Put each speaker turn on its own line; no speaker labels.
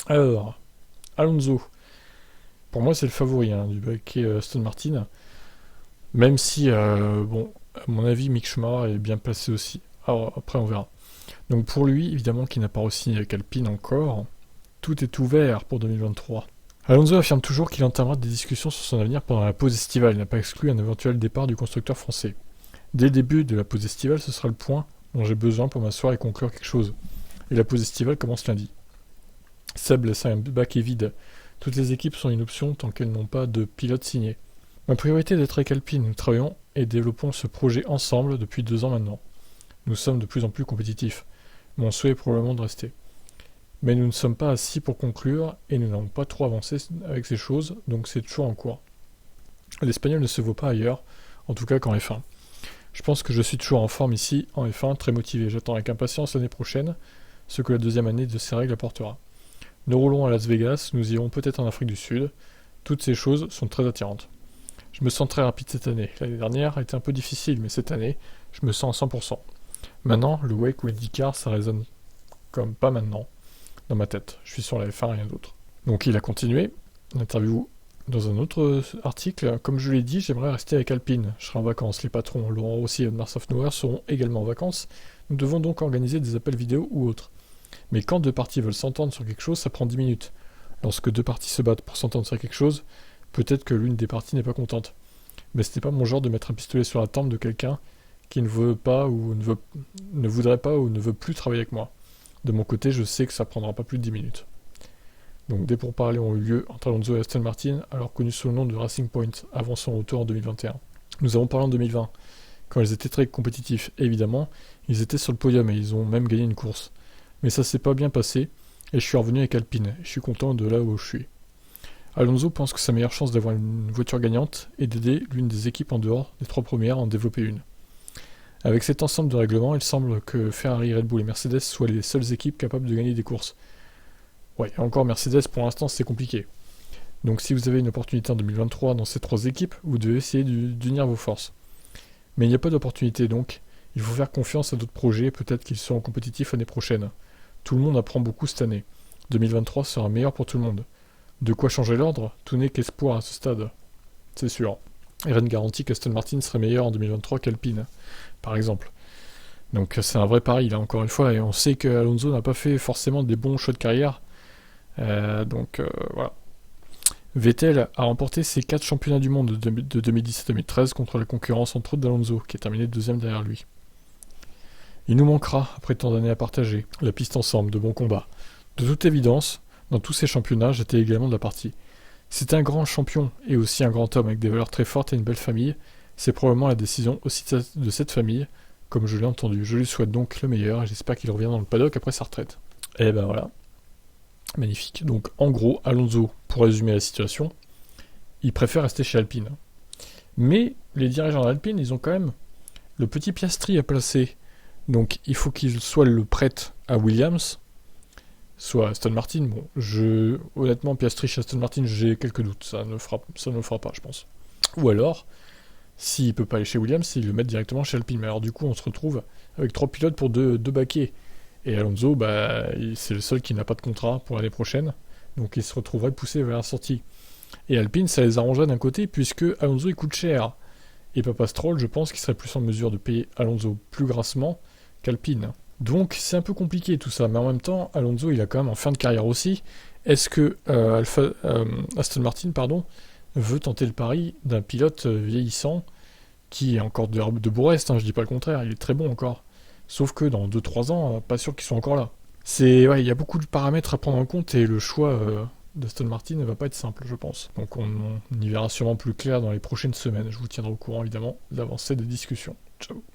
Alors, Alonso. Pour moi, c'est le favori du baquet Aston Martin. Même si, bon, à mon avis, Mick Schumacher est bien placé aussi. Alors, après, on verra. Donc pour lui, évidemment, qui n'a pas re-signé avec Alpine encore, tout est ouvert pour 2023. Alonso affirme toujours qu'il entamera des discussions sur son avenir pendant la pause estivale. Il n'a pas exclu un éventuel départ du constructeur français. Dès le début de la pause estivale, ce sera le point dont j'ai besoin pour m'asseoir et conclure quelque chose. Et la pause estivale commence lundi. Seb laisse un baquet vide. Toutes les équipes sont une option tant qu'elles n'ont pas de pilote signé. Ma priorité est d'être avec Alpine. Nous travaillons et développons ce projet ensemble depuis 2 ans maintenant. Nous sommes de plus en plus compétitifs. Mon souhait est probablement de rester. Mais nous ne sommes pas assis pour conclure et nous n'avons pas trop avancé avec ces choses, donc c'est toujours en cours. L'Espagnol ne se vaut pas ailleurs, en tout cas qu'en F1. Je pense que je suis toujours en forme ici, en F1, très motivé. J'attends avec impatience l'année prochaine, ce que la deuxième année de ces règles apportera. Nous roulons à Las Vegas, nous irons peut-être en Afrique du Sud. Toutes ces choses sont très attirantes. Je me sens très rapide cette année. L'année dernière a été un peu difficile, mais cette année, je me sens à 100%. Maintenant, le Wake ou l'IndyCar, ça résonne comme pas maintenant dans ma tête. Je suis sur la F1, rien d'autre. Donc il a continué l'interview dans un autre article. Comme je l'ai dit, j'aimerais rester avec Alpine. Je serai en vacances. Les patrons Laurent Rossi et Otmar Szafnauer seront également en vacances. Nous devons donc organiser des appels vidéo ou autres. Mais quand 2 parties veulent s'entendre sur quelque chose, ça prend 10 minutes. Lorsque 2 parties se battent pour s'entendre sur quelque chose, peut-être que l'une des parties n'est pas contente. Mais ce n'est pas mon genre de mettre un pistolet sur la tempe de quelqu'un qui ne veut pas ou ne voudrait pas ou ne veut plus travailler avec moi. De mon côté, je sais que ça prendra pas plus de 10 minutes. Donc des pourparlers ont eu lieu entre Alonso et Aston Martin, alors connu sous le nom de Racing Point, avant son retour en 2021. Nous avons parlé en 2020, quand ils étaient très compétitifs. Évidemment, ils étaient sur le podium et ils ont même gagné une course. Mais ça s'est pas bien passé, et je suis revenu avec Alpine. Je suis content de là où je suis. Alonso pense que sa meilleure chance d'avoir une voiture gagnante est d'aider l'une des équipes en dehors des 3 premières à en développer une. Avec cet ensemble de règlements, il semble que Ferrari, Red Bull et Mercedes soient les seules équipes capables de gagner des courses. Ouais, encore Mercedes, pour l'instant, c'est compliqué. Donc si vous avez une opportunité en 2023 dans ces 3 équipes, vous devez essayer d'unir vos forces. Mais il n'y a pas d'opportunité, donc il faut faire confiance à d'autres projets, peut-être qu'ils seront compétitifs l'année prochaine. Tout le monde apprend beaucoup cette année. 2023 sera meilleur pour tout le monde. De quoi changer l'ordre? Tout n'est qu'espoir à ce stade. C'est sûr. Et rien ne garantit qu'Aston Martin serait meilleur en 2023 qu'Alpine, par exemple. Donc c'est un vrai pari, là, encore une fois, et on sait que Alonso n'a pas fait forcément des bons choix de carrière. Voilà. Vettel a remporté ses 4 championnats du monde de 2010-2013 contre la concurrence entre autres d'Alonso, qui est terminé 2e derrière lui. Il nous manquera, après tant d'années à partager, la piste ensemble, de bons combats. De toute évidence, dans tous ces championnats, j'étais également de la partie. C'est un grand champion et aussi un grand homme avec des valeurs très fortes et une belle famille. C'est probablement la décision aussi de cette famille, comme je l'ai entendu. Je lui souhaite donc le meilleur et j'espère qu'il revient dans le paddock après sa retraite. Et ben voilà. Magnifique. Donc en gros, Alonso, pour résumer la situation, il préfère rester chez Alpine. Mais les dirigeants d'Alpine, ils ont quand même le petit Piastri à placer. Donc il faut qu'il soit le prête à Williams, soit Aston Martin. Bon, honnêtement, Piastri chez Aston Martin, j'ai quelques doutes. Ça ne le fera pas, je pense. Ou alors, s'il peut pas aller chez Williams, il le met directement chez Alpine. Mais alors du coup, on se retrouve avec 3 pilotes pour 2 baquets. Et Alonso, c'est le seul qui n'a pas de contrat pour l'année prochaine. Donc il se retrouverait poussé vers la sortie. Et Alpine, ça les arrangerait d'un côté, puisque Alonso, il coûte cher. Et Papa Stroll, je pense qu'il serait plus en mesure de payer Alonso plus grassement qu'Alpine. Donc c'est un peu compliqué tout ça, mais en même temps, Alonso il a quand même en fin de carrière aussi. Est-ce que Aston Martin veut tenter le pari d'un pilote vieillissant qui est encore de beau reste, je dis pas le contraire, il est très bon encore. Sauf que dans 2-3 ans, pas sûr qu'ils soient encore là. Il y a beaucoup de paramètres à prendre en compte et le choix d'Aston Martin ne va pas être simple, je pense. Donc on y verra sûrement plus clair dans les prochaines semaines. Je vous tiendrai au courant évidemment de l'avancée des discussions. Ciao.